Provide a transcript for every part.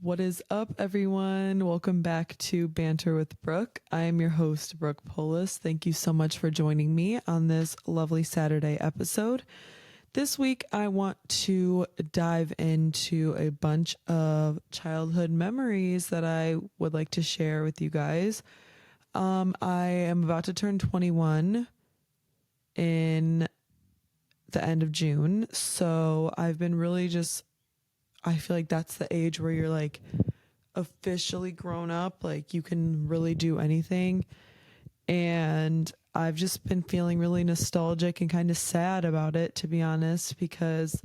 What is up, everyone? Welcome back to Banter with Brooke. I am your host, Brooke Podcast. Thank you so much for joining me on this lovely Saturday episode. This week, I want to dive into a bunch of childhood memories that I would like to share with you guys. I am about to turn 21 in the end of June, so I've been really I feel like that's the age where you're like officially grown up, like you can really do anything. And I've just been feeling really nostalgic and kind of sad about it, to be honest, because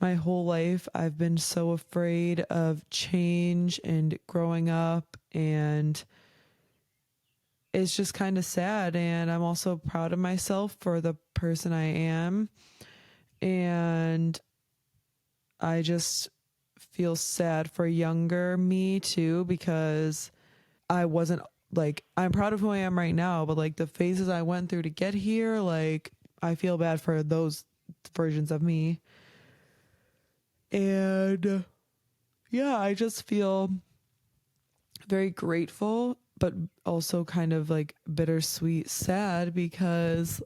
my whole life I've been so afraid of change and growing up, and it's just kind of sad. And I'm also proud of myself for the person I am. And I just feel sad for younger me too, because I wasn't I'm proud of who I am right now, but like the phases I went through to get here, like I feel bad for those versions of me. And yeah, I just feel very grateful, but also kind of like bittersweet sad because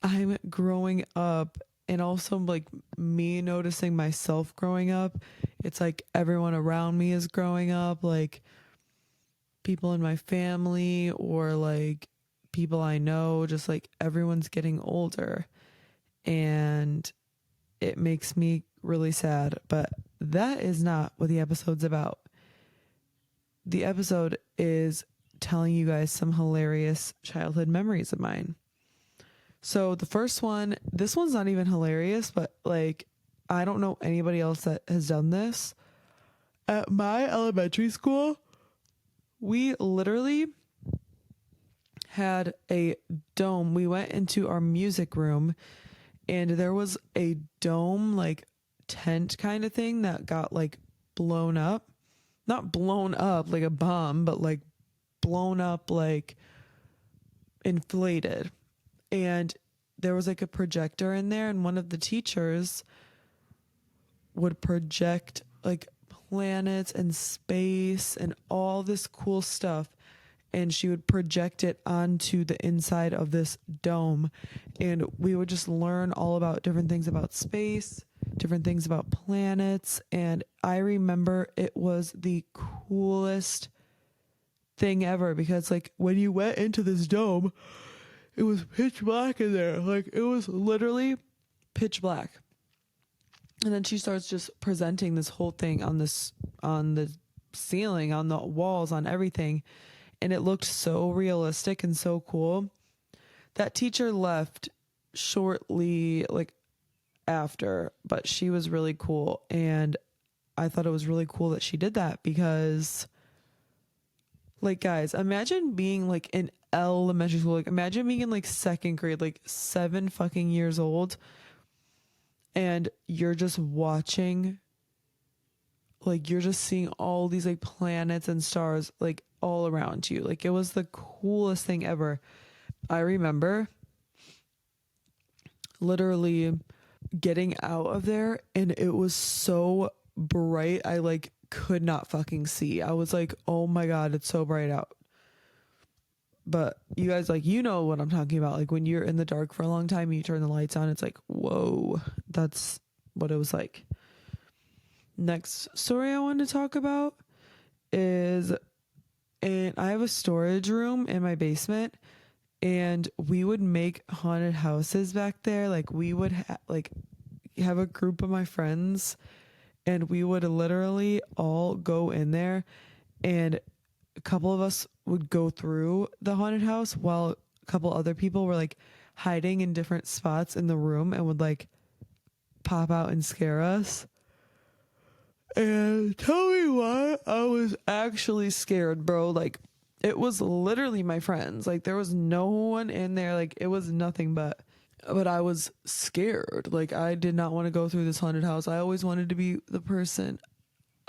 I'm growing up, and also like me noticing myself growing up. It's like everyone around me is growing up, like people in my family or like people I know, just like everyone's getting older, and it makes me really sad. But that is not what the episode's about. The episode is telling you guys some hilarious childhood memories of mine. So the first one, this one's not even hilarious, but like I don't know anybody else that has done this. At my elementary school, we literally had a dome. We went into our music room and there was a dome, like tent kind of thing that got like blown up. Not blown up like a bomb, but like blown up, like inflated. And there was like a projector in there, and one of the teachers would project like planets and space and all this cool stuff, and she would project it onto the inside of this dome, and we would just learn all about different things about space, different things about planets. And I remember it was the coolest thing ever, because like when you went into this dome, it was pitch black in there. Like it was literally pitch black. And then she starts just presenting this whole thing on the ceiling, on the walls, on everything. And it looked so realistic and so cool. That teacher left shortly like after, but she was really cool. And I thought it was really cool that she did that, because like, guys, imagine being like in elementary school. Like imagine being in like second grade, like 7 fucking years old, and you're just watching, like you're just seeing all these like planets and stars like all around you. Like it was the coolest thing ever. I remember literally getting out of there and it was so bright. I like could not fucking see. I was like, oh my God, it's so bright out. But you guys, like, you know what I'm talking about. Like when you're in the dark for a long time, you turn the lights on, it's like, whoa, that's what it was like. Next story I wanted to talk about is, and I have a storage room in my basement, and we would make haunted houses back there. Like we would have a group of my friends, and we would literally all go in there, and a couple of us would go through the haunted house while a couple other people were like hiding in different spots in the room and would like pop out and scare us. And tell me why I was actually scared, bro. Like it was literally my friends. Like there was no one in there. Like it was nothing but I was scared. Like I did not want to go through this haunted house. I always wanted to be the person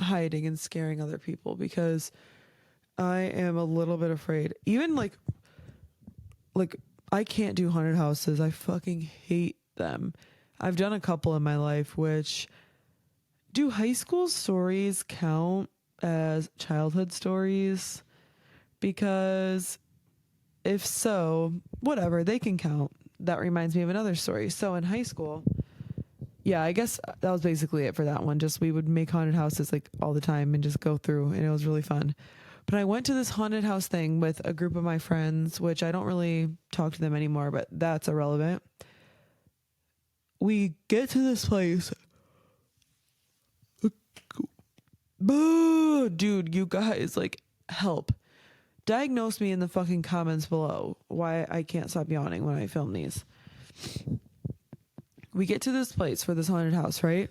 hiding and scaring other people, because I am a little bit afraid. Even like I can't do haunted houses. I fucking hate them. I've done a couple in my life, which do high school stories count as childhood stories? Because if so, whatever, they can count. That reminds me of another story. So in high school, yeah, I guess that was basically it for that one. Just we would make haunted houses like all the time and just go through, and it was really fun. But I went to this haunted house thing with a group of my friends, which I don't really talk to them anymore, but that's irrelevant. We get to this place. Dude, you guys, like, help. Diagnose me in the fucking comments below why I can't stop yawning when I film these. We get to this place for this haunted house, right?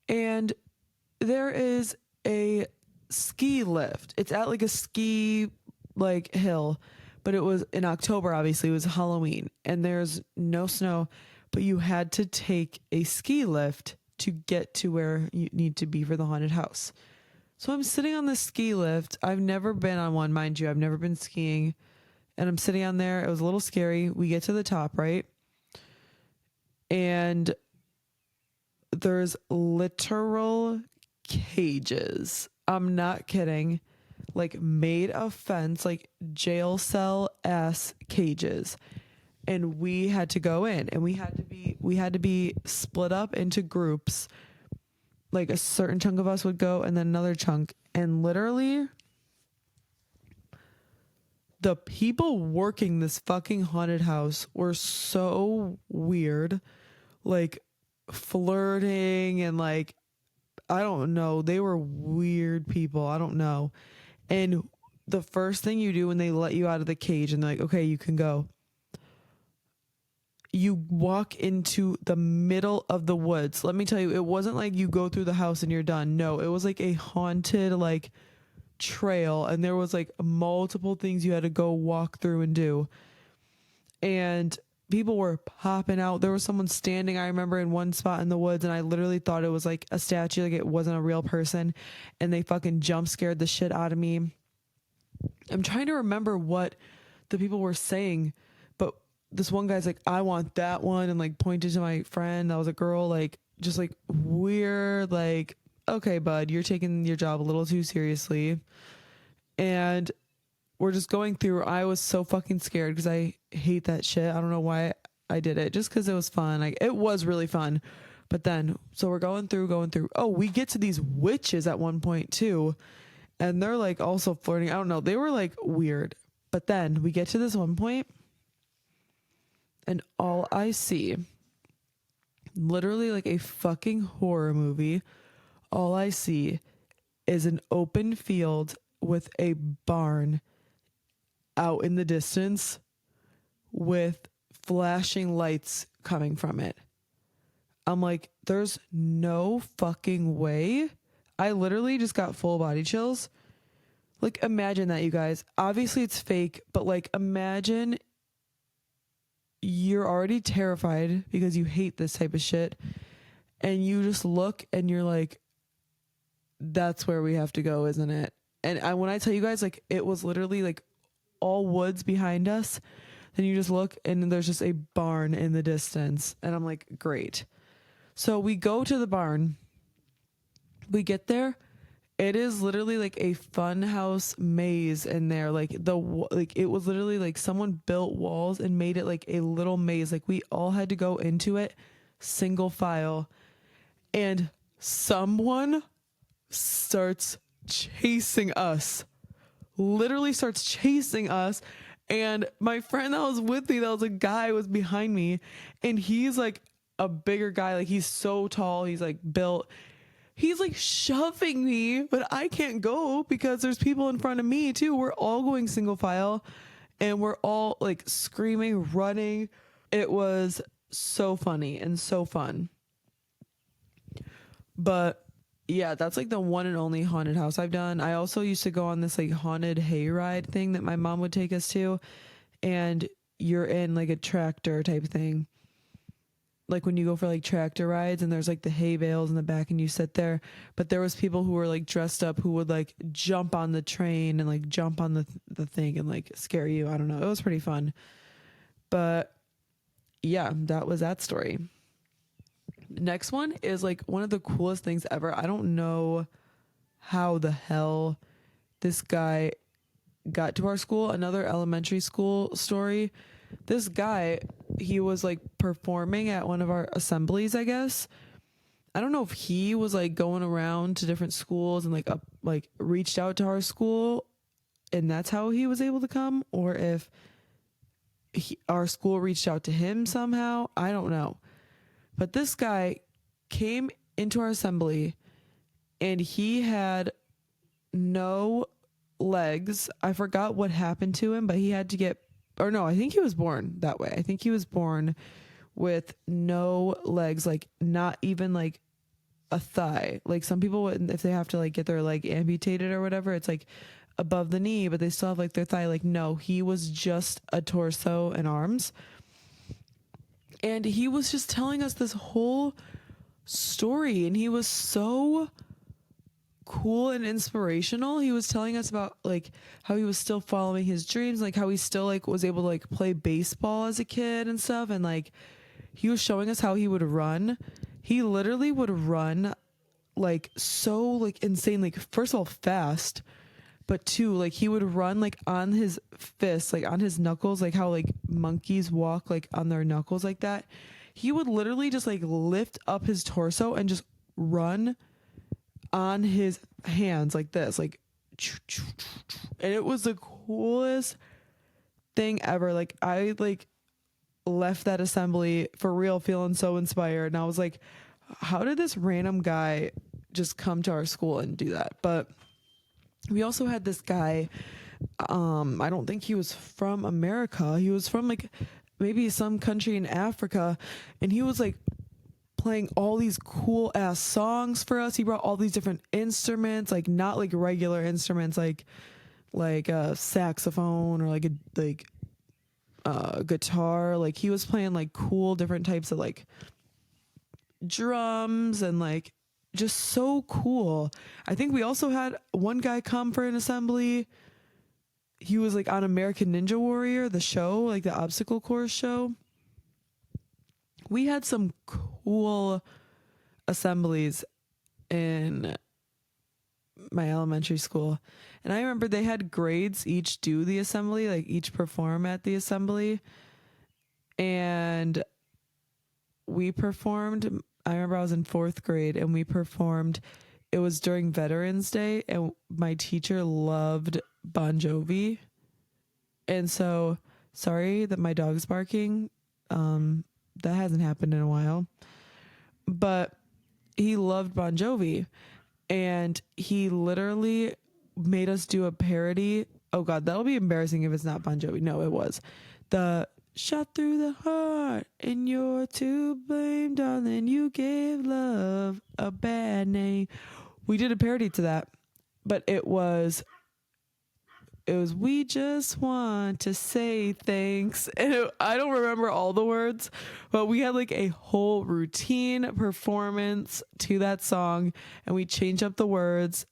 And there is a ski lift. It's at like a ski like hill, but it was in October, obviously. It was Halloween and there's no snow, but you had to take a ski lift to get to where you need to be for the haunted house. So I'm sitting on this ski lift. I've never been on one, mind you. I've never been skiing. And I'm sitting on there. It was a little scary. We get to the top, right? And there's literal cages. I'm not kidding. Like made of fence, like jail cell ass cages. And we had to go in and we had to be split up into groups. Like a certain chunk of us would go and then another chunk. And literally the people working this fucking haunted house were so weird. Like flirting and like, I don't know. They were weird people. I don't know. And the first thing you do when they let you out of the cage and they're like, okay, you can go. You walk into the middle of the woods. Let me tell you, it wasn't like you go through the house and you're done. No, it was like a haunted like trail and there was like multiple things you had to go walk through and do. And people were popping out. There was someone standing, I remember, in one spot in the woods, and I literally thought it was like a statue, like it wasn't a real person, and they fucking jump scared the shit out of me. I'm trying to remember what the people were saying, but this one guy's like, I want that one, and like pointed to my friend that was a girl, like just like weird, like, okay, bud, you're taking your job a little too seriously. And we're just going through. I was so fucking scared because I hate that shit. I don't know why I did it, just because it was fun. Like it was really fun. But then, so we're going through. Oh, we get to these witches at one point too. And they're like also flirting. I don't know. They were like weird. But then we get to this one point and all I see, literally like a fucking horror movie, all I see is an open field with a barn out in the distance with flashing lights coming from it. I'm like, there's no fucking way. I literally just got full body chills. Like, imagine that, you guys. Obviously it's fake, but like, imagine you're already terrified because you hate this type of shit. And you just look and you're like, that's where we have to go, isn't it? And when I tell you guys, like, it was literally like all woods behind us. Then you just look and there's just a barn in the distance. And I'm like, great. So we go to the barn. We get there. It is literally like a fun house maze in there. Like it was literally like someone built walls and made it like a little maze. Like we all had to go into it single file. And someone starts chasing us. Literally starts chasing us. And my friend that was with me, that was a guy, was behind me. And he's like a bigger guy. Like he's so tall. He's like built. He's like shoving me, but I can't go because there's people in front of me too. We're all going single file and we're all like screaming, running. It was so funny and so fun. But yeah, that's like the one and only haunted house I've done. I also used to go on this like haunted hayride thing that my mom would take us to. And you're in like a tractor type thing. Like when you go for like tractor rides and there's like the hay bales in the back and you sit there. But there was people who were like dressed up who would like jump on the train and like jump on the thing and like scare you. I don't know. It was pretty fun. But yeah, that was that story. Next one is like one of the coolest things ever. I don't know how the hell this guy got to our school. Another elementary school story. This guy, he was like performing at one of our assemblies, I guess. I don't know if he was like going around to different schools and like reached out to our school and that's how he was able to come, or if our school reached out to him somehow. I don't know. But this guy came into our assembly and he had no legs. I forgot what happened to him, but he had to get, or no, I think he was born that way. I think he was born with no legs, like not even like a thigh. Like some people, if they have to like get their leg amputated or whatever, it's like above the knee, but they still have like their thigh. Like, no, he was just a torso and arms. And he was just telling us this whole story, and he was so cool and inspirational. He was telling us about like how he was still following his dreams, like how he still like was able to like play baseball as a kid and stuff. And like he was showing us how he would run. He literally would run like so like insane, like first of all fast, but two, like he would run like on his fists, like on his knuckles, like how like monkeys walk like on their knuckles like that. He would literally just like lift up his torso and just run on his hands like this, like, and it was the coolest thing ever. Like I like left that assembly for real feeling so inspired, and I was like, how did this random guy just come to our school and do that? But we also had this guy, I don't think he was from America. He was from like maybe some country in Africa, and he was like playing all these cool ass songs for us. He brought all these different instruments, like not like regular instruments, like a saxophone or like a guitar. Like he was playing like cool different types of like drums and like just so cool. I think we also had one guy come for an assembly. He was like on American Ninja Warrior, the show, like the obstacle course show. We had some cool assemblies in my elementary school. And I remember they had grades each do the assembly, like each perform at the assembly. And we performed, I remember I was in 4th grade and we performed, it was during Veterans Day, and my teacher loved Bon Jovi. And so, sorry that my dog's barking. That hasn't happened in a while. But he loved Bon Jovi, and he literally made us do a parody. Oh God, that'll be embarrassing if it's not Bon Jovi. No, it was the shot through the heart and you're to blame, darling, you gave love a bad name. We did a parody to that, but it was we just want to say thanks. And I don't remember all the words, but we had like a whole routine performance to that song, and we changed up the words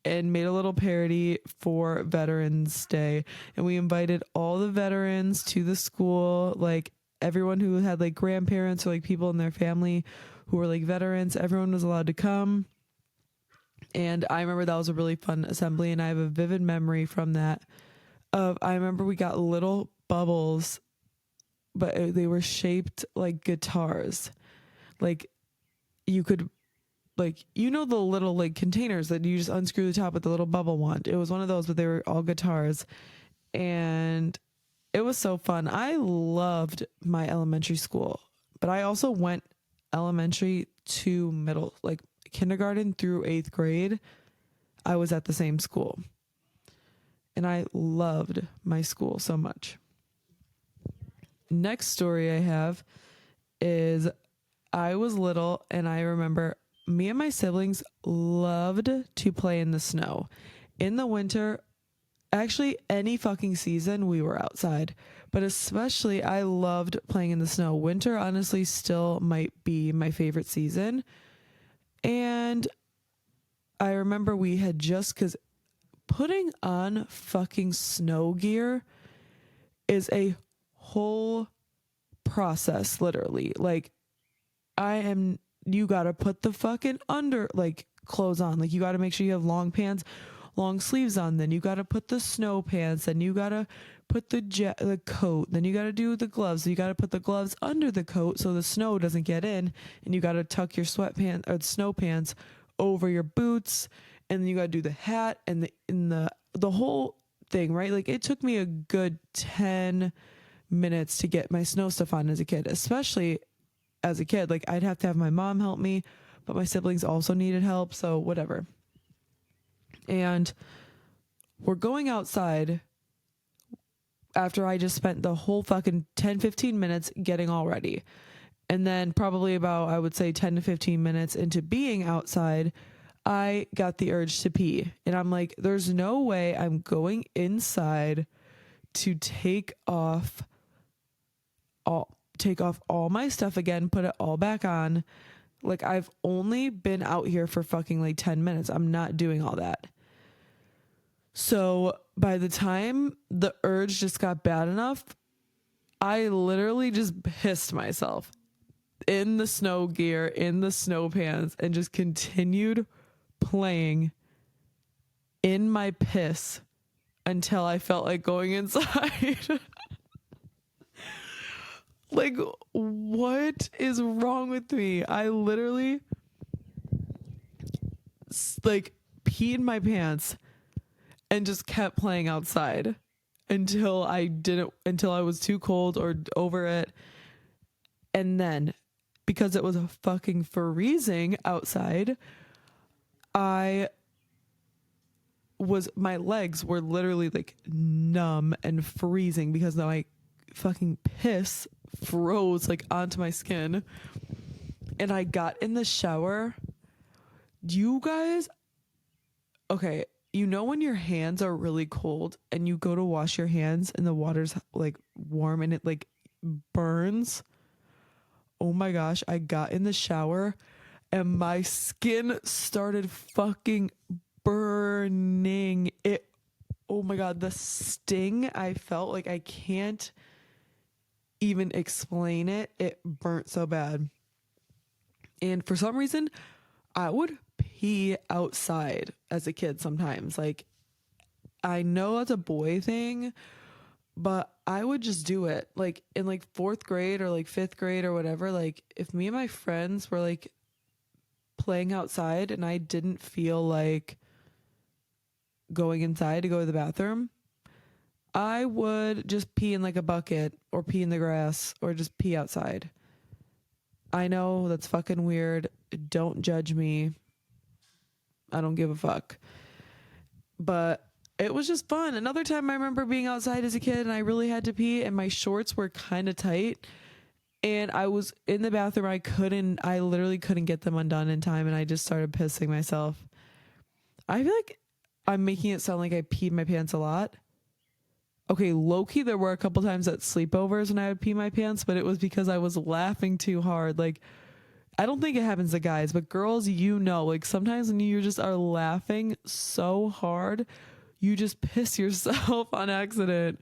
and made a little parody for Veterans Day. And we invited all the veterans to the school, like everyone who had like grandparents or like people in their family who were like veterans. Everyone was allowed to come. And I remember that was a really fun assembly, and I have a vivid memory from that. I remember we got little bubbles, but they were shaped like guitars. Like you could, like, you know, the little like containers that you just unscrew the top with the little bubble wand. It was one of those, but they were all guitars. And it was so fun. I loved my elementary school, but I also went elementary to middle, like kindergarten through 8th grade. I was at the same school, and I loved my school so much. Next story I have is I was little, and I remember me and my siblings loved to play in the snow. In the winter, actually any fucking season, we were outside, but especially I loved playing in the snow. Winter honestly still might be my favorite season. And I remember we had just, because putting on fucking snow gear is a whole process, literally. Like, I am you got to put the fucking under like clothes on. Like you got to make sure you have long pants, long sleeves on. Then you got to put the snow pants. Then you got to put the coat. Then you got to do the gloves. You got to put the gloves under the coat so the snow doesn't get in. And you got to tuck your sweatpants or snow pants over your boots. And then you got to do the hat and the whole thing, right? Like it took me a good 10 minutes to get my snow stuff on as a kid, especially as a kid. Like I'd have to have my mom help me, but my siblings also needed help. So whatever. And we're going outside after I just spent the whole fucking 10-15 minutes getting all ready. And then probably about, I would say 10 to 15 minutes into being outside, I got the urge to pee. And I'm like, there's no way I'm going inside to take off all my stuff again, put it all back on. Like I've only been out here for fucking like 10 minutes. I'm not doing all that. So by the time the urge just got bad enough, I literally just pissed myself in the snow gear, in the snow pants, and just continued playing in my piss until I felt like going inside. Like, what is wrong with me? I literally like peed my pants and just kept playing outside until I was too cold or over it. And then because it was fucking freezing outside, my legs were literally like numb and freezing because my fucking piss froze like onto my skin. And I got in the shower. You guys, okay, you know when your hands are really cold and you go to wash your hands and the water's like warm and it like burns? Oh my gosh, I got in the shower and my skin started fucking burning. Oh my God, the sting I felt, like I can't even explain it. It burnt so bad. And for some reason, I would pee outside as a kid sometimes. Like, I know that's a boy thing, but I would just do it. Like, in like 4th grade or like 5th grade or whatever, like, if me and my friends were like playing outside and I didn't feel like going inside to go to the bathroom, I would just pee in like a bucket or pee in the grass or just pee outside. I know that's fucking weird. Don't judge me. I don't give a fuck. But it was just fun. Another time I remember being outside as a kid and I really had to pee and my shorts were kind of tight and I was in the bathroom. I literally couldn't get them undone in time and I just started pissing myself. I feel like I'm making it sound like I peed my pants a lot. Okay, low-key, there were a couple times at sleepovers when I would pee my pants, but it was because I was laughing too hard. Like, I don't think it happens to guys, but girls, you know, like sometimes when you just are laughing so hard, you just piss yourself on accident.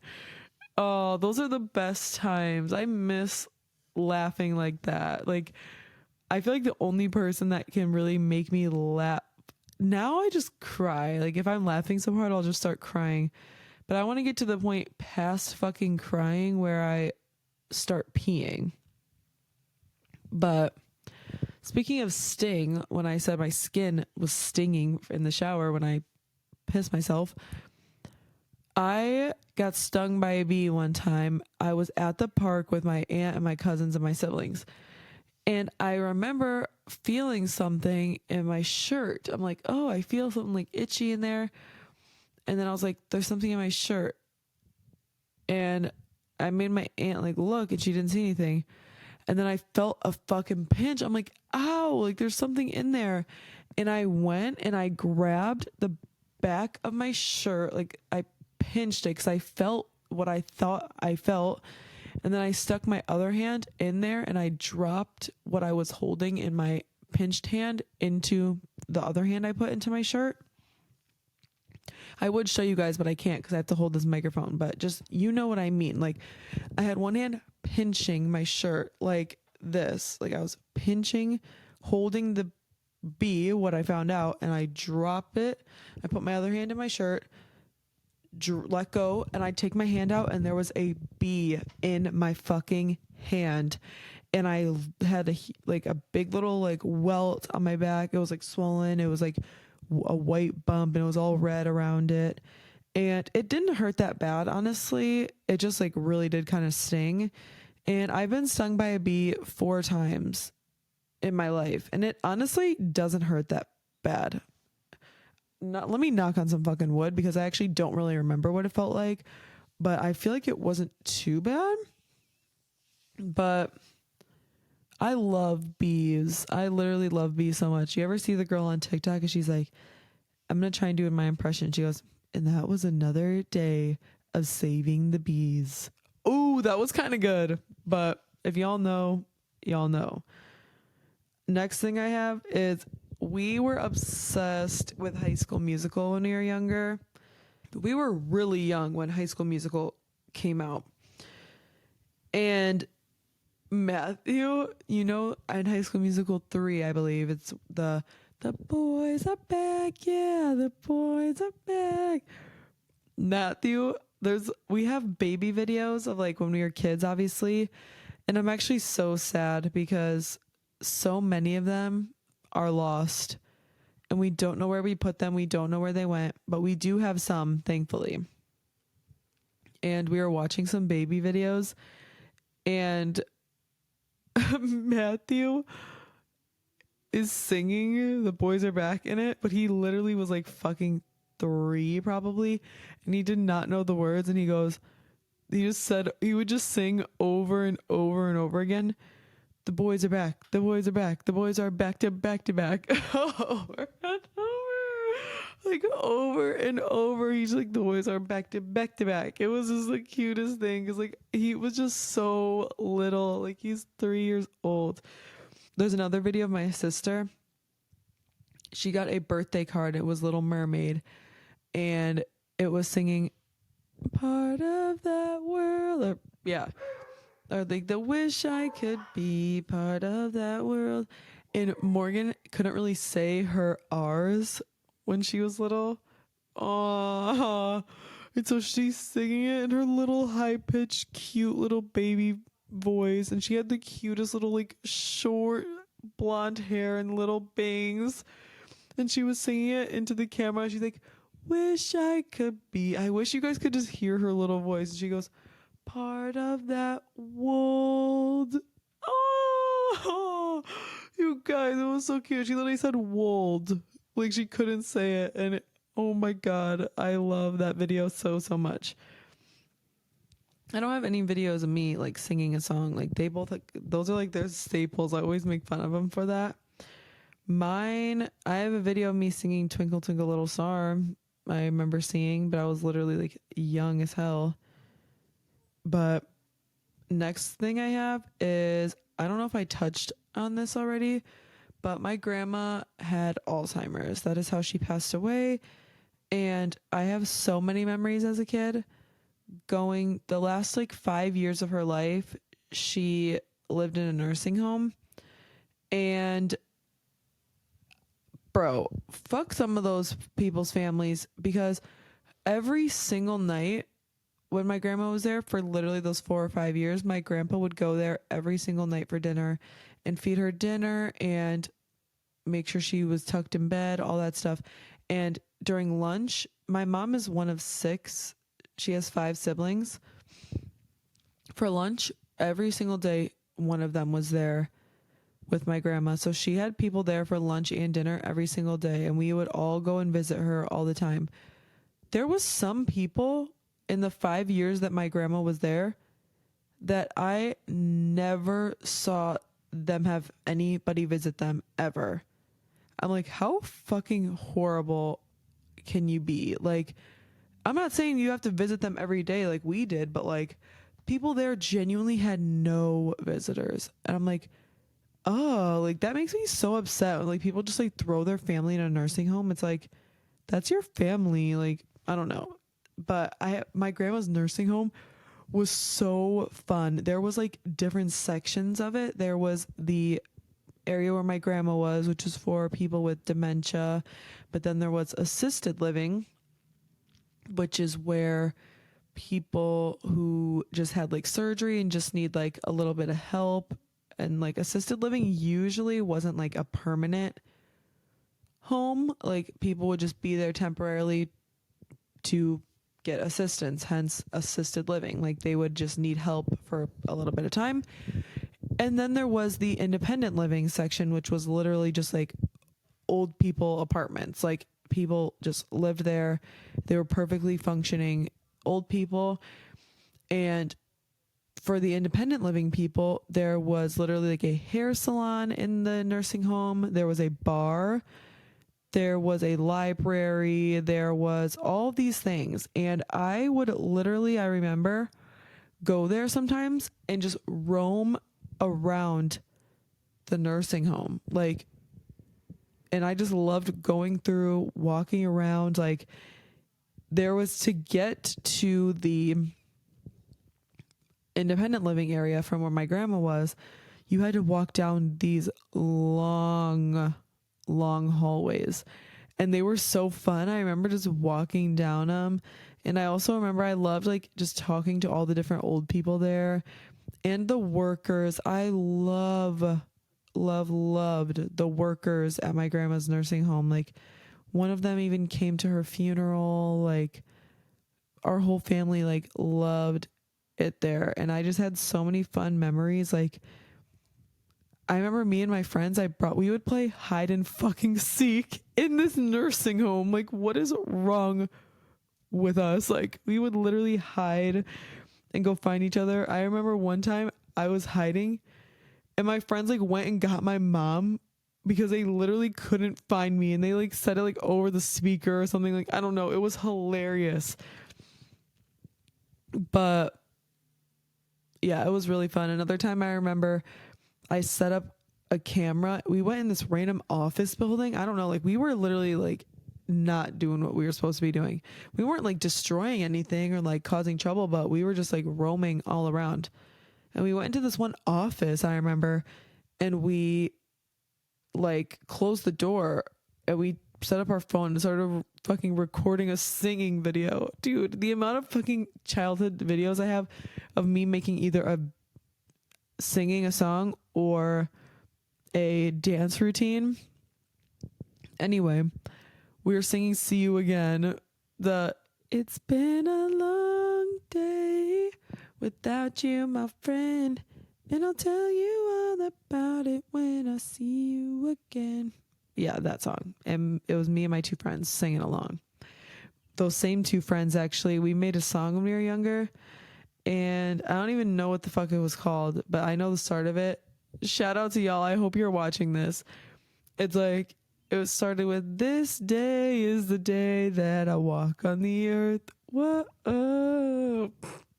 Oh, those are the best times. I miss laughing like that. Like, I feel like the only person that can really make me laugh, now I just cry. Like, if I'm laughing so hard, I'll just start crying. But I want to get to the point past fucking crying where I start peeing. But speaking of sting, when I said my skin was stinging in the shower when I pissed myself, I got stung by a bee one time. I was at the park with my aunt and my cousins and my siblings. And I remember feeling something in my shirt. I'm like, oh, I feel something like itchy in there. And then I was like, there's something in my shirt. And I made my aunt like look and she didn't see anything. And then I felt a fucking pinch. I'm like, ow, like there's something in there. And I went and I grabbed the back of my shirt. Like I pinched it because I felt what I thought I felt. And then I stuck my other hand in there and I dropped what I was holding in my pinched hand into the other hand I put into my shirt. I would show you guys, but I can't because I have to hold this microphone. But just, you know what I mean. Like, I had one hand pinching my shirt. Like, this. Like I was pinching, holding the bee, what I found out, and I drop it. I put my other hand in my shirt, let go, and I take my hand out, and there was a bee in my fucking hand. And I had a big little like welt on my back. It was like swollen. It was like a white bump, and it was all red around it. And it didn't hurt that bad, honestly. It just like really did kind of sting. And I've been stung by a bee 4 times in my life, and it honestly doesn't hurt that bad. Let me knock on some fucking wood, because I actually don't really remember what it felt like, but I feel like it wasn't too bad. But I love bees. I literally love bees so much. You ever see the girl on TikTok and she's like, I'm going to try and do my impression. She goes, and that was another day of saving the bees. Oh, that was kind of good. But if y'all know, y'all know. Next thing I have is we were obsessed with High School Musical when we were younger. We were really young when High School Musical came out. And Matthew, you know, in High School Musical 3, I believe, it's the boys are back, yeah, the boys are back. Matthew, we have baby videos of like when we were kids, obviously, and I'm actually so sad because so many of them are lost, and we don't know where we put them. We don't know where they went, but we do have some, thankfully. And we were watching some baby videos, and Matthew is singing The Boys Are Back in it, but he literally was like fucking 3 probably, and he did not know the words, and he would just sing over and over and over again, the boys are back, the boys are back, the boys are back to back to back. Over and over, like over and over. He's like, the boys are back to back to back. It was just the cutest thing, because like he was just so little, like he's 3 years old. There's another video of my sister. She got a birthday card. It was Little Mermaid, and it was singing part of that world, or like the wish I could be part of that world. And Morgan couldn't really say her R's when she was little. Oh, and so she's singing it in her little high-pitched, cute little baby voice, and she had the cutest little like short blonde hair and little bangs, and she was singing it into the camera. She's like, wish I could be, I wish you guys could just hear her little voice. And she goes, part of that world. Oh, you guys, it was so cute. She literally said wold, like she couldn't say it. And oh my god, I love that video so much. I don't have any videos of me like singing a song. Like they both, like, those are like their staples. I always make fun of them for that. Mine, I have a video of me singing Twinkle Twinkle Little Star. I remember seeing, but I was literally like young as hell. But next thing I have is, I don't know if I touched on this already, but my grandma had Alzheimer's. That is how she passed away. And I have so many memories as a kid. Going the last like 5 years of her life, she lived in a nursing home. And bro, fuck some of those people's families, because every single night when my grandma was there for literally those 4 or 5 years, my grandpa would go there every single night for dinner and feed her dinner and make sure she was tucked in bed, all that stuff. And during lunch, my mom is one of 6. She has 5 siblings. For lunch, every single day, one of them was there with my grandma. So she had people there for lunch and dinner every single day, and we would all go and visit her all the time. There was some people in the 5 years that my grandma was there that I never saw them have anybody visit them ever. I'm like, how fucking horrible can you be? Like, I'm not saying you have to visit them every day like we did, but like people there genuinely had no visitors. And I'm like, oh, like that makes me so upset when like people just like throw their family in a nursing home. It's like, that's your family. Like, I don't know. But my grandma's nursing home was so fun. There was like different sections of it. There was the area where my grandma was, which was for people with dementia. But then there was assisted living, which is where people who just had like surgery and just need like a little bit of help. And like assisted living usually wasn't like a permanent home. Like people would just be there temporarily to get assistance, hence assisted living. Like they would just need help for a little bit of time. And then there was the independent living section, which was literally just like old people apartments. Like people just lived there. They were perfectly functioning old people. And for the independent living people, there was literally like a hair salon in the nursing home. There was a bar. There was a library. There was all these things. And I would literally, I remember, go there sometimes and just roam around the nursing home. Like, and I just loved going through, walking around. Like, there was to get to the independent living area from where my grandma was, you had to walk down these long hallways, and they were so fun. I remember just walking down them. And I also remember I loved like just talking to all the different old people there and the workers. I loved the workers at my grandma's nursing home. Like one of them even came to her funeral. Like our whole family like loved it there. And I just had so many fun memories. Like I remember me and my friends, we would play hide and fucking seek in this nursing home. Like what is wrong with us? Like we would literally hide and go find each other. I remember one time I was hiding and my friends like went and got my mom because they literally couldn't find me, and they like said it like over the speaker or something. Like I don't know, it was hilarious. But yeah, it was really fun. Another time I remember I set up a camera. We went in this random office building. I don't know, like we were literally like not doing what we were supposed to be doing. We weren't like destroying anything or like causing trouble, but we were just like roaming all around. And we went into this one office, I remember, and we like closed the door and we set up our phone and started fucking recording a singing video. Dude, the amount of fucking childhood videos I have of me making either a singing a song or a dance routine. Anyway, we were singing See You Again. It's been a long day without you, my friend, and I'll tell you all about it when I see you again. Yeah, that song. And it was me and my two friends singing along. Those same two friends, actually, we made a song when we were younger, and I don't even know what the fuck it was called, but I know the start of it. Shout out to y'all. I hope you're watching this. It's like, it was started with, this day is the day that I walk on the earth. Whoa.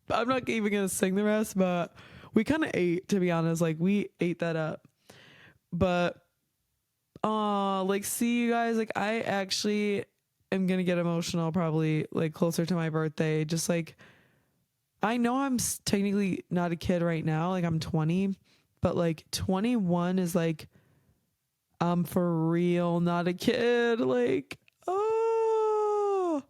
I'm not even going to sing the rest, but we kind of ate, to be honest. Like, we ate that up. But, like, see you guys, like, I actually am going to get emotional probably, like, closer to my birthday. Just, like, I know I'm technically not a kid right now. Like, I'm 20. But, like, 21 is, like, I'm for real not a kid. Like, oh,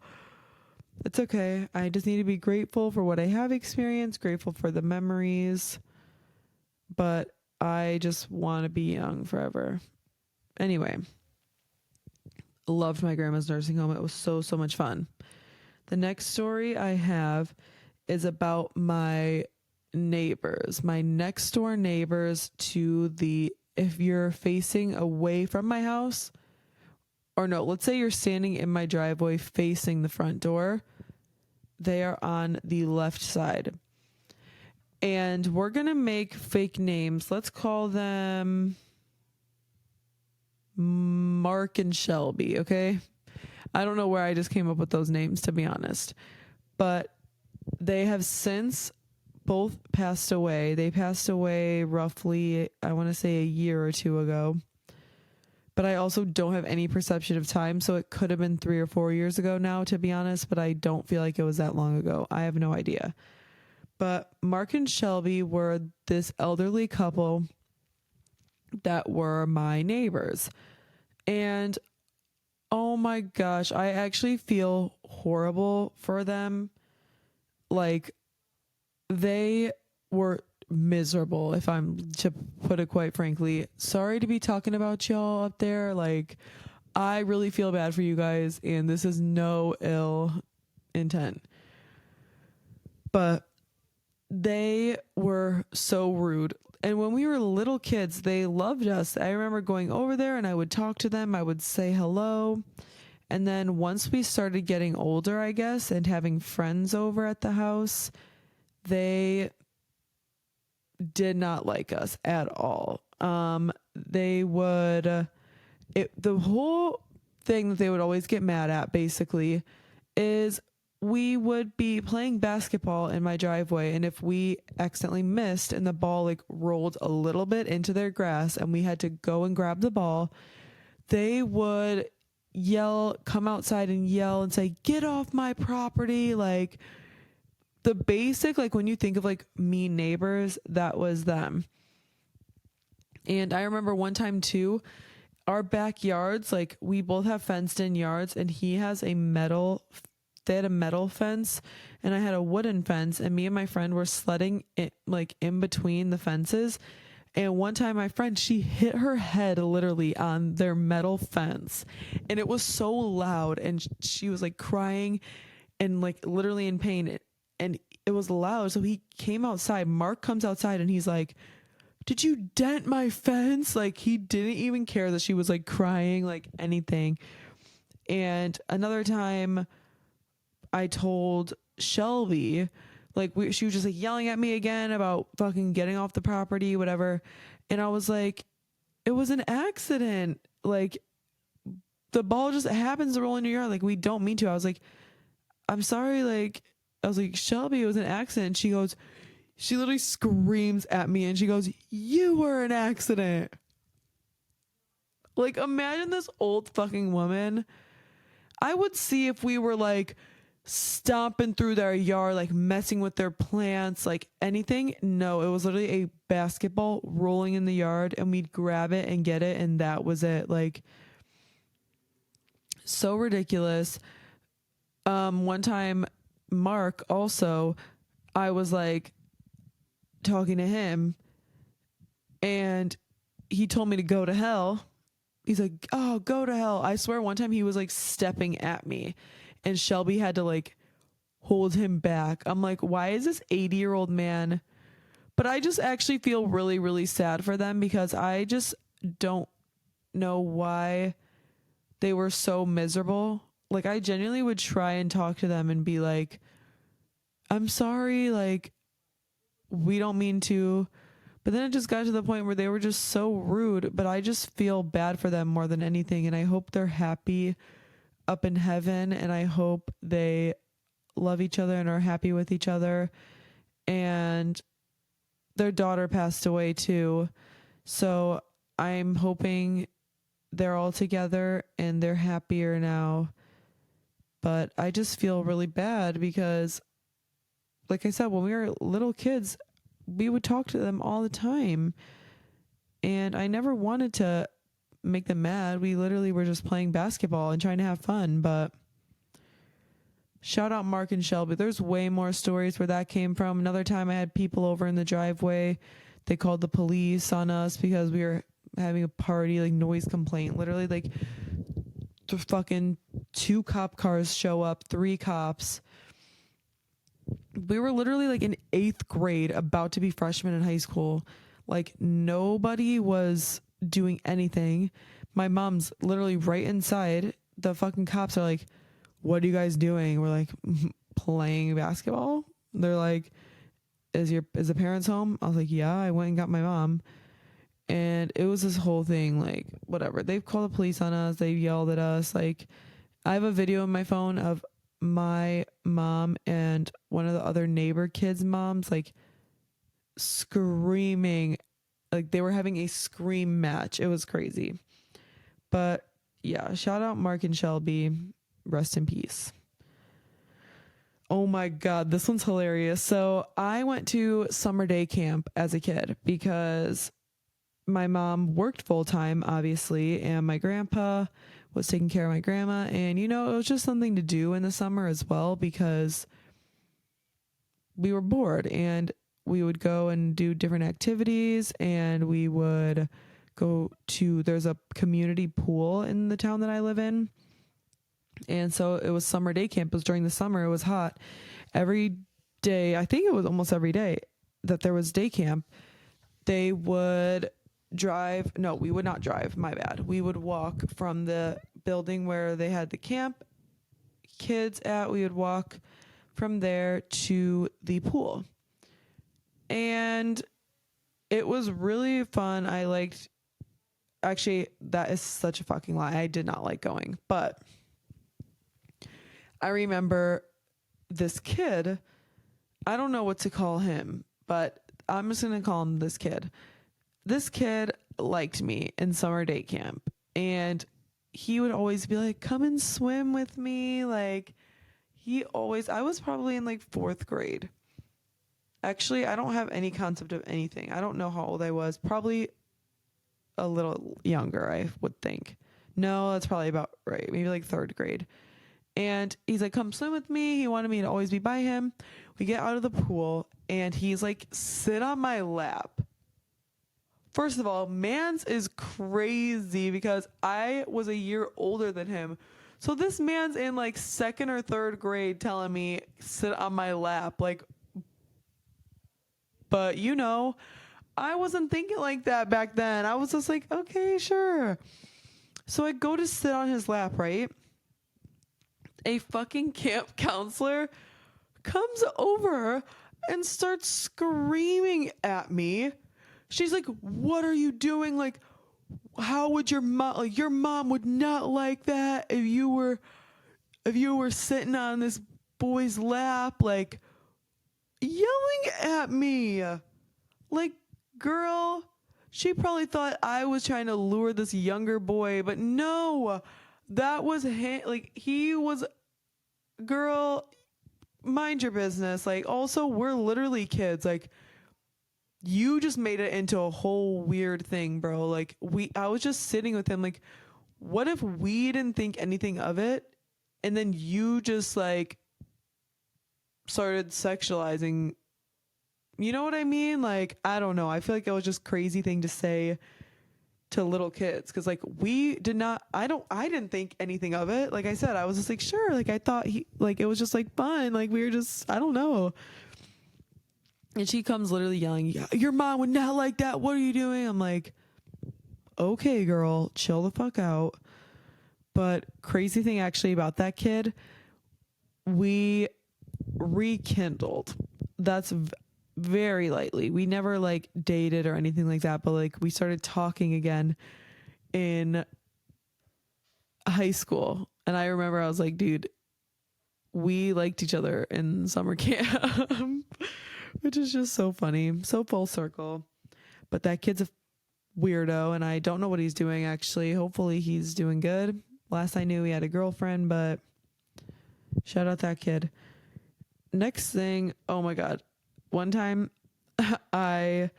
it's okay. I just need to be grateful for what I have experienced, grateful for the memories. But I just want to be young forever. Anyway, loved my grandma's nursing home. It was so much fun. The next story I have is about my neighbors, my next door neighbors to the, if you're facing away from my house, or no, let's say you're standing in my driveway facing the front door, they are on the left side. And we're going to make fake names. Let's call them Mark and Shelby, okay? I don't know where I just came up with those names, to be honest. But they have since both passed away. They passed away roughly, I want to say, a year or two ago. But I also don't have any perception of time, so it could have been 3 or 4 years ago now, to be honest, but I don't feel like it was that long ago. I have no idea. But Mark and Shelby were this elderly couple that were my neighbors. And oh my gosh, I actually feel horrible for them. Like, they were miserable, if I'm to put it quite frankly. Sorry to be talking about y'all up there. Like, I really feel bad for you guys, and this is no ill intent. But they were so rude. And when we were little kids, they loved us. I remember going over there and I would talk to them. I would say hello. And then once we started getting older, I guess, and having friends over at the house, they did not like us at all. They would, the whole thing that they would always get mad at basically is we would be playing basketball in my driveway, and if we accidentally missed and the ball like rolled a little bit into their grass and we had to go and grab the ball, they would come outside and yell and say, "Get off my property." Like, the basic, like when you think of like mean neighbors, that was them. And I remember one time too, our backyards, like we both have fenced in yards, and they had a metal fence and I had a wooden fence, and me and my friend were sledding it like in between the fences. And one time my friend, she hit her head literally on their metal fence, and it was so loud, and she was like crying and like literally in pain, and it was loud. So he came outside. Mark comes outside and he's like, "Did you dent my fence?" Like, he didn't even care that she was like crying, like anything. And another time I told Shelby, like, she was just like yelling at me again about fucking getting off the property, whatever. And I was like, it was an accident. Like, the ball just happens to roll in your yard. Like, we don't mean to. I was like, I'm sorry. Like, I was like, Shelby, it was an accident. She literally screams at me and she goes, "You were an accident." Like, imagine this old fucking woman. I would see if we were like stomping through their yard, like messing with their plants, like anything. No, it was literally a basketball rolling in the yard, and we'd grab it and get it, and that was it. Like, so ridiculous. One time, Mark also, I was like talking to him, and he told me to go to hell. He's like, "Oh, go to hell." I swear one time he was like stepping at me, and Shelby had to like hold him back. I'm like, why is this 80-year-old man? But I just actually feel really, really sad for them, because I just don't know why they were so miserable. Like, I genuinely would try and talk to them and be like, "I'm sorry, like, we don't mean to." But then it just got to the point where they were just so rude. But I just feel bad for them more than anything. And I hope they're happy up in heaven. And I hope they love each other and are happy with each other. And their daughter passed away too. So I'm hoping they're all together and they're happier now. But I just feel really bad because, like I said, when we were little kids, we would talk to them all the time. And I never wanted to make them mad. We literally were just playing basketball and trying to have fun. But shout out Mark and Shelby. There's way more stories where that came from. Another time I had people over in the driveway. They called the police on us because we were having a party, like noise complaint. Literally, like, the fucking 2 cop cars show up, 3 cops. We were literally like in 8th grade, about to be freshmen in high school. Like, nobody was doing anything. My mom's literally right inside. The fucking cops are like, "What are you guys doing?" We're like, "Playing basketball." They're like, is the parents home?" I was like, "Yeah, I went and got my mom." And it was this whole thing, like, whatever. They've called the police on us. They yelled at us. Like, I have a video on my phone of my mom and one of the other neighbor kids' moms, like, screaming. Like, they were having a scream match. It was crazy. But yeah, shout out Mark and Shelby. Rest in peace. Oh my God, this one's hilarious. So I went to summer day camp as a kid because my mom worked full time, obviously, and my grandpa was taking care of my grandma. And, it was just something to do in the summer as well because we were bored and we would go and do different activities and we would there's a community pool in the town that I live in. And so it was summer day camp. It was during the summer. It was hot. Every day, I think it was almost every day that there was day camp, they would drive. No, we would not drive. My bad. We would walk from the building where they had the camp kids at. We would walk from there to the pool. And it was really fun. Actually, that is such a fucking lie. I did not like going, but I remember this kid. I don't know what to call him, but I'm just going to call him this kid. This kid liked me in summer day camp, and he would always be like, come and swim with me. Like, I was probably in like 4th grade. Actually, I don't have any concept of anything. I don't know how old I was. Probably a little younger, I would think. No, that's probably about right. Maybe like 3rd grade. And he's like, come swim with me. He wanted me to always be by him. We get out of the pool and he's like, sit on my lap. First of all, man's is crazy because I was a year older than him. So this man's in like 2nd or 3rd grade telling me, sit on my lap. Like, but I wasn't thinking like that back then. I was just like, okay, sure. So I go to sit on his lap, right? A fucking camp counselor comes over and starts screaming at me. She's like, what are you doing? Like, how would your mom would not like that if you were sitting on this boy's lap, like yelling at me. Like, girl, she probably thought I was trying to lure this younger boy, but no, that was him. Like, he was, girl, mind your business. Like, also, we're literally kids. Like, you just made it into a whole weird thing, bro. Like, I was just sitting with him. Like, what if we didn't think anything of it? And then you just like started sexualizing. You know what I mean? Like, I don't know. I feel like it was just crazy thing to say to little kids. Cause like I didn't think anything of it. Like I said, I was just like, sure. Like I thought it was just like fun. Like we were just, I don't know. And she comes literally yelling, your mom would not like that. What are you doing? I'm like, okay, girl, chill the fuck out. But crazy thing actually about that kid, we rekindled. That's very lightly. We never like dated or anything like that, but like we started talking again in high school. And I remember I was like, dude, we liked each other in summer camp, which is just so funny. So full circle. But that kid's a weirdo and I don't know what he's doing actually. Hopefully he's doing good. Last I knew he had a girlfriend, but shout out that kid. Next thing, oh my God. One time my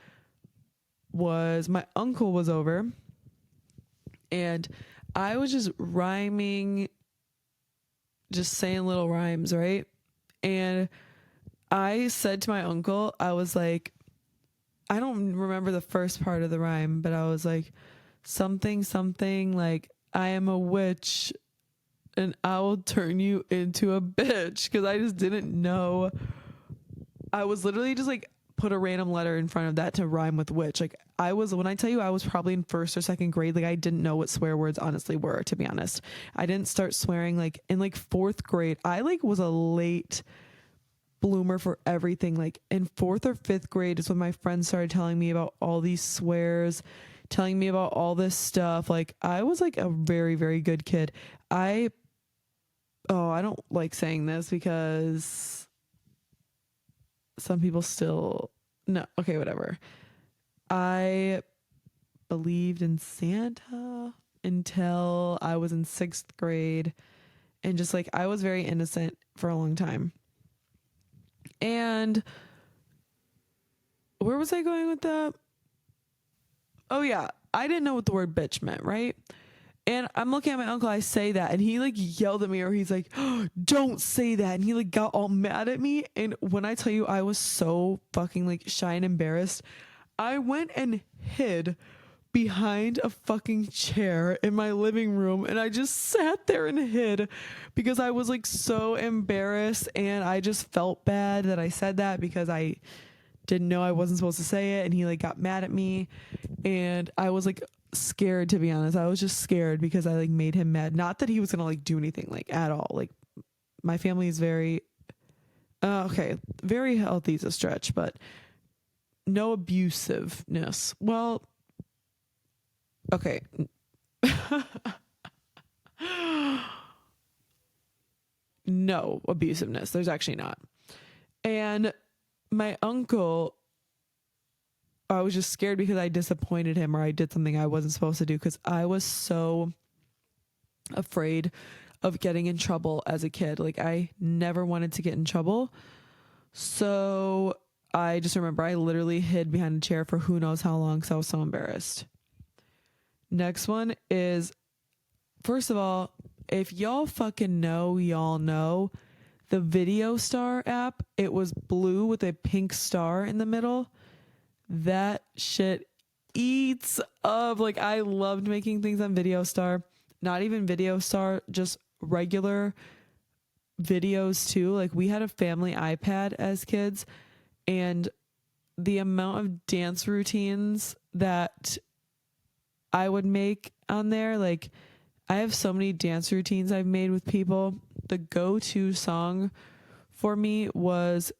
uncle was over and I was just rhyming, just saying little rhymes, right? And I said to my uncle, I was like, I don't remember the first part of the rhyme, but I was like, something, like, I am a witch and I will turn you into a bitch. Cause I just didn't know. I was literally just like, put a random letter in front of that to rhyme with witch. Like when I tell you I was probably in 1st or 2nd grade, like I didn't know what swear words honestly were, to be honest. I didn't start swearing like in like 4th grade. I like was a late bloomer for everything. Like in 4th or 5th grade is when my friends started telling me about all these swears, telling me about all this stuff. Like I was like a very, very good kid. I don't like saying this because some people still, no, okay, whatever. I believed in Santa until I was in 6th grade and just like I was very innocent for a long time. And where was I going with that? Oh yeah, I didn't know what the word bitch meant, right? And I'm looking at my uncle, I say that, and he like yelled at me, or he's like, oh, don't say that. And he like got all mad at me. And when I tell you I was so fucking like shy and embarrassed, I went and hid behind a fucking chair in my living room, and I just sat there and hid because I was like so embarrassed, and I just felt bad that I said that because I didn't know I wasn't supposed to say it, and he like got mad at me, and I was like scared, to be honest. I was just scared because I like made him mad. Not that he was gonna like do anything like at all. Like my family is very okay, very healthy is a stretch, but no abusiveness. Well, okay. No abusiveness. There's actually not. And my uncle, I was just scared because I disappointed him or I did something I wasn't supposed to do, because I was so afraid of getting in trouble as a kid. Like I never wanted to get in trouble. So I just remember I literally hid behind a chair for who knows how long because I was so embarrassed. Next one is, first of all, if y'all fucking know, y'all know the Video Star app. It was blue with a pink star in the middle. That shit eats up. Like I loved making things on Video Star. Not even Video Star, just regular videos too. Like we had a family iPad as kids, and the amount of dance routines that I would make on there, like I have so many dance routines I've made with people. The go-to song for me was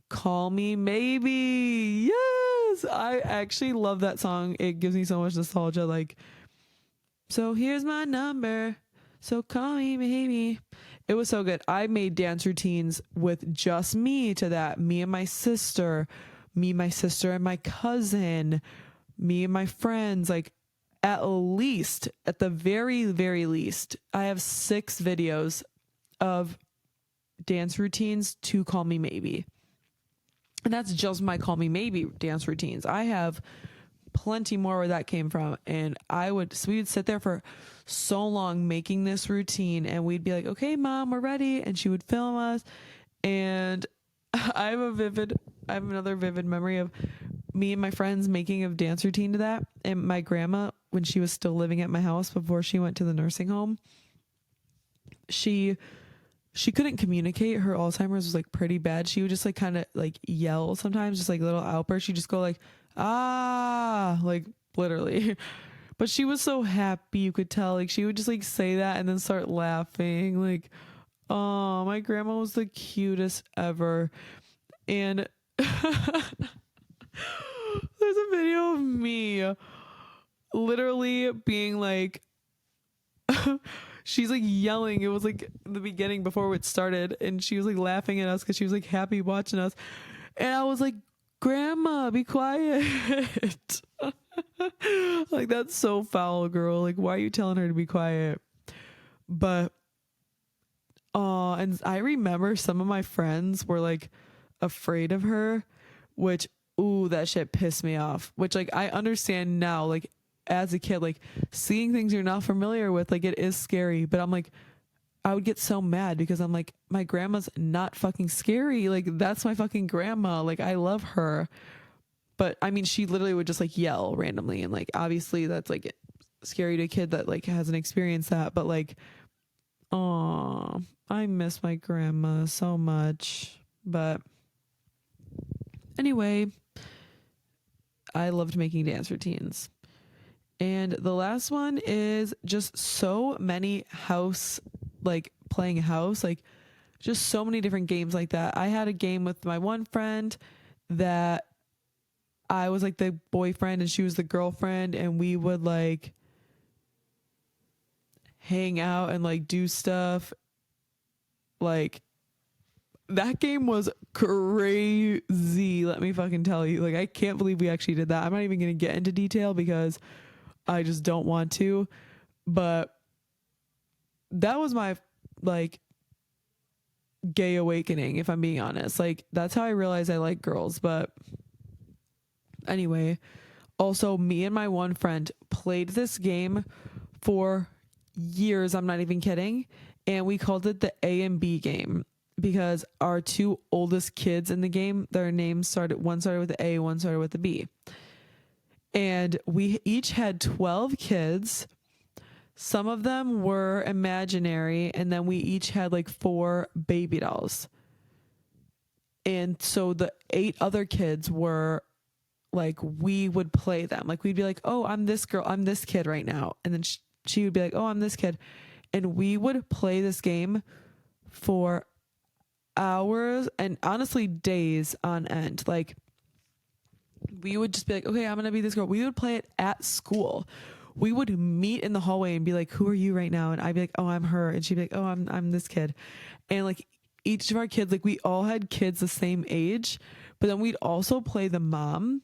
Call Me Maybe. Yes, I actually love that song. It gives me so much nostalgia. Like, so here's my number, so call me maybe. It was so good. I made dance routines with just me to that. Me and my sister, and my cousin, me and my friends. Like at least, at the very, very least, I have 6 videos of dance routines to Call Me Maybe. And that's just my Call Me Maybe dance routines. I have plenty more where that came from. And so we would sit there for so long making this routine, and we'd be like, okay, mom, we're ready. And she would film us. And I have another vivid memory of me and my friends making a dance routine to that. And my grandma, when she was still living at my house before she went to the nursing home, she couldn't communicate. Her Alzheimer's was like pretty bad. She would just like kind of like yell sometimes, just like little outbursts. She'd just go like, ah, like literally. But she was so happy, you could tell. Like she would just like say that and then start laughing. Like, oh, my grandma was the cutest ever. And there's a video of me literally being like, she's like yelling. It was like the beginning before it started, and she was like laughing at us because she was like happy watching us. And I was like, Grandma, be quiet. Like, that's so foul, girl. Like, why are you telling her to be quiet? But and I remember some of my friends were like afraid of her, which, ooh, that shit pissed me off. Which, like, I understand now, like, as a kid, like, seeing things you're not familiar with, like, it is scary. But I'm like, I would get so mad because I'm like, my grandma's not fucking scary. Like, that's my fucking grandma. Like, I love her. But I mean, she literally would just like yell randomly. And like, obviously that's like scary to a kid that like hasn't experienced that. But like, oh, I miss my grandma so much. But anyway, I loved making dance routines. And the last one is just so many house, like playing house, like just so many different games like that. I had a game with my one friend that I was like the boyfriend and she was the girlfriend, and we would like hang out and like do stuff. Like, that game was crazy. Let me fucking tell you. Like, I can't believe we actually did that. I'm not even going to get into detail because I just don't want to. But that was my like gay awakening, if I'm being honest. Like, that's how I realized I like girls. But anyway, also, me and my one friend played this game for years. I'm not even kidding. And we called it the A and B game because our two oldest kids in the game, their names started, one started with the A, one started with the B. And we each had 12 kids. Some of them were imaginary, and then we each had like 4 baby dolls. And so the 8 other kids were like, we would play them. Like, we'd be like, oh, I'm this girl, I'm this kid right now. And then she would be like, oh, I'm this kid. And we would play this game for hours and honestly days on end. Like, we would just be like, okay, I'm gonna be this girl. We would play it at school. We would meet in the hallway and be like, who are you right now? And I'd be like, oh, I'm her. And she'd be like, oh, I'm this kid. And like, each of our kids, like, we all had kids the same age, but then we'd also play the mom.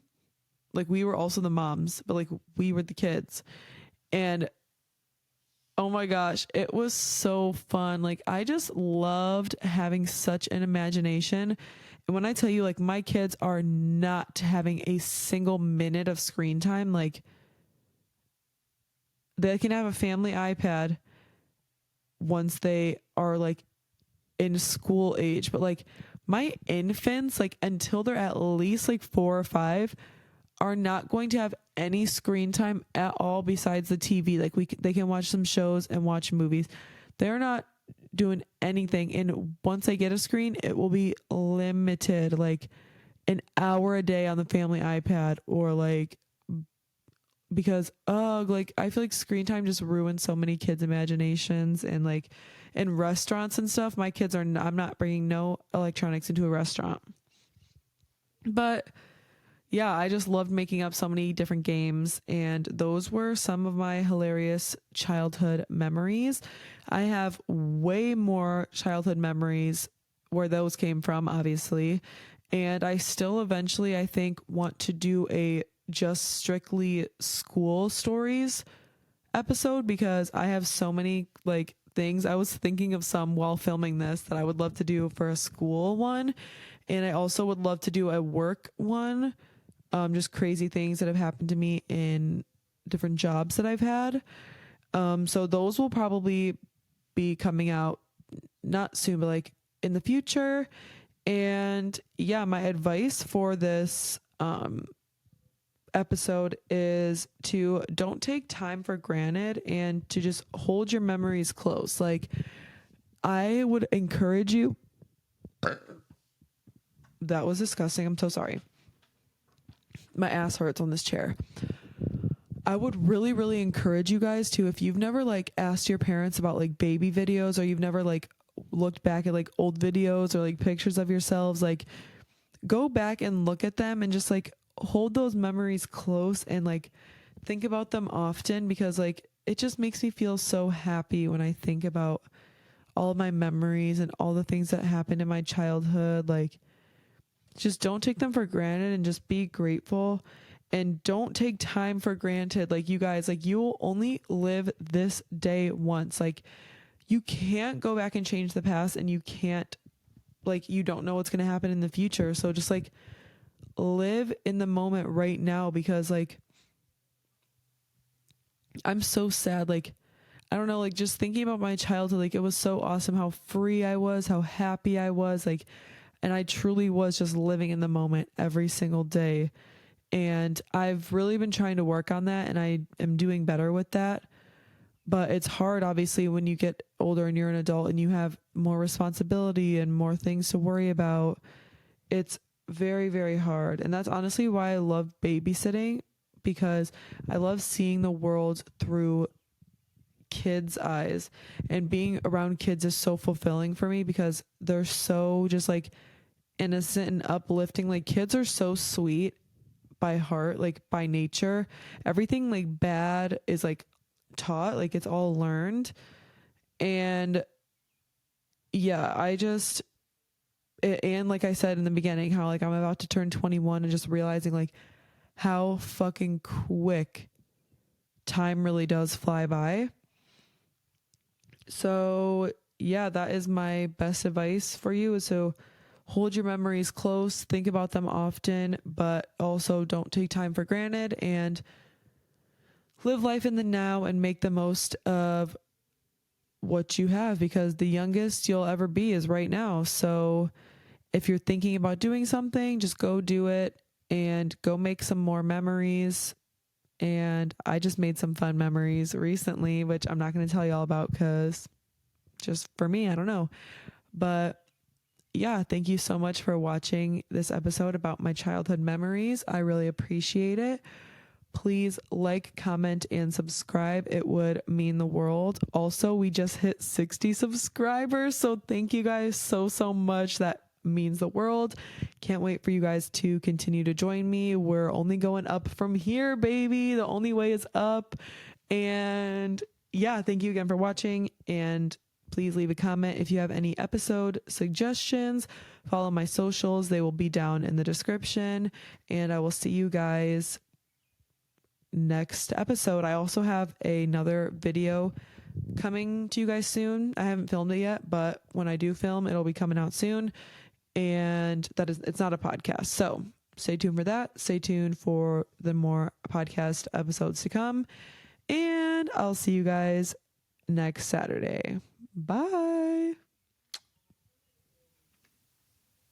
Like, we were also the moms, but like, we were the kids. And oh my gosh, it was so fun. Like, I just loved having such an imagination. And when I tell you, like, my kids are not having a single minute of screen time, like, they can have a family iPad once they are like in school age. But like, my infants, like, until they're at least like 4 or 5, are not going to have any screen time at all besides the TV. Like, they can watch some shows and watch movies. They're not doing anything. And once they get a screen, it will be limited, like an hour a day on the family iPad, or like, because like, I feel like screen time just ruins so many kids' imaginations. And like, in restaurants and stuff, my kids I'm not bringing no electronics into a restaurant. But yeah, I just loved making up so many different games, and those were some of my hilarious childhood memories. I have way more childhood memories where those came from, obviously, and I still eventually, I think, want to do a just strictly school stories episode, because I have so many like things. I was thinking of some while filming this that I would love to do for a school one, and I also would love to do a work one. Just crazy things that have happened to me in different jobs that I've had. So those will probably be coming out not soon, but like in the future. And yeah, my advice for this episode is to don't take time for granted, and to just hold your memories close. Like, I would encourage you. That was disgusting. I'm so sorry. My ass hurts on this chair. I would really, really encourage you guys to, if you've never like asked your parents about like baby videos, or you've never like looked back at like old videos or like pictures of yourselves, like, go back and look at them and just like hold those memories close and like think about them often, because like, it just makes me feel so happy when I think about all of my memories and all the things that happened in my childhood. Like, just don't take them for granted, and just be grateful, and don't take time for granted. Like, you guys, like, you will only live this day once. Like, you can't go back and change the past, and you can't, like, you don't know what's going to happen in the future. So just like, live in the moment right now, because like, I'm so sad. Like, I don't know, like, just thinking about my childhood, like, it was so awesome how free I was, how happy I was, like, and I truly was just living in the moment every single day. And I've really been trying to work on that, and I am doing better with that. But it's hard, obviously, when you get older and you're an adult and you have more responsibility and more things to worry about. It's very, very hard. And that's honestly why I love babysitting, because I love seeing the world through kids' eyes, and being around kids is so fulfilling for me, because they're so just like innocent and uplifting. Like, kids are so sweet by heart, like by nature. Everything like bad is like taught, like it's all learned. And yeah, and like I said in the beginning, how like I'm about to turn 21, and just realizing like how fucking quick time really does fly by. So yeah, that is my best advice for you, is to hold your memories close, think about them often, but also don't take time for granted, and live life in the now and make the most of what you have, because the youngest you'll ever be is right now. So if you're thinking about doing something, just go do it and go make some more memories. And I just made some fun memories recently, which I'm not going to tell you all about because just for me, I don't know. But yeah, thank you so much for watching this episode about my childhood memories. I really appreciate it. Please like, comment, and subscribe. It would mean the world. Also, we just hit 60 subscribers. So thank you guys so much. That means the world. Can't wait for you guys to continue to join me. We're only going up from here, baby. The only way is up. And yeah, thank you again for watching. And please leave a comment if you have any episode suggestions. Follow my socials. They will be down in the description. And I will see you guys next episode. I also have another video coming to you guys soon. I haven't filmed it yet, but when I do film, it'll be coming out soon. And it's not a podcast. So stay tuned for that. Stay tuned for the more podcast episodes to come. And I'll see you guys next Saturday. Bye.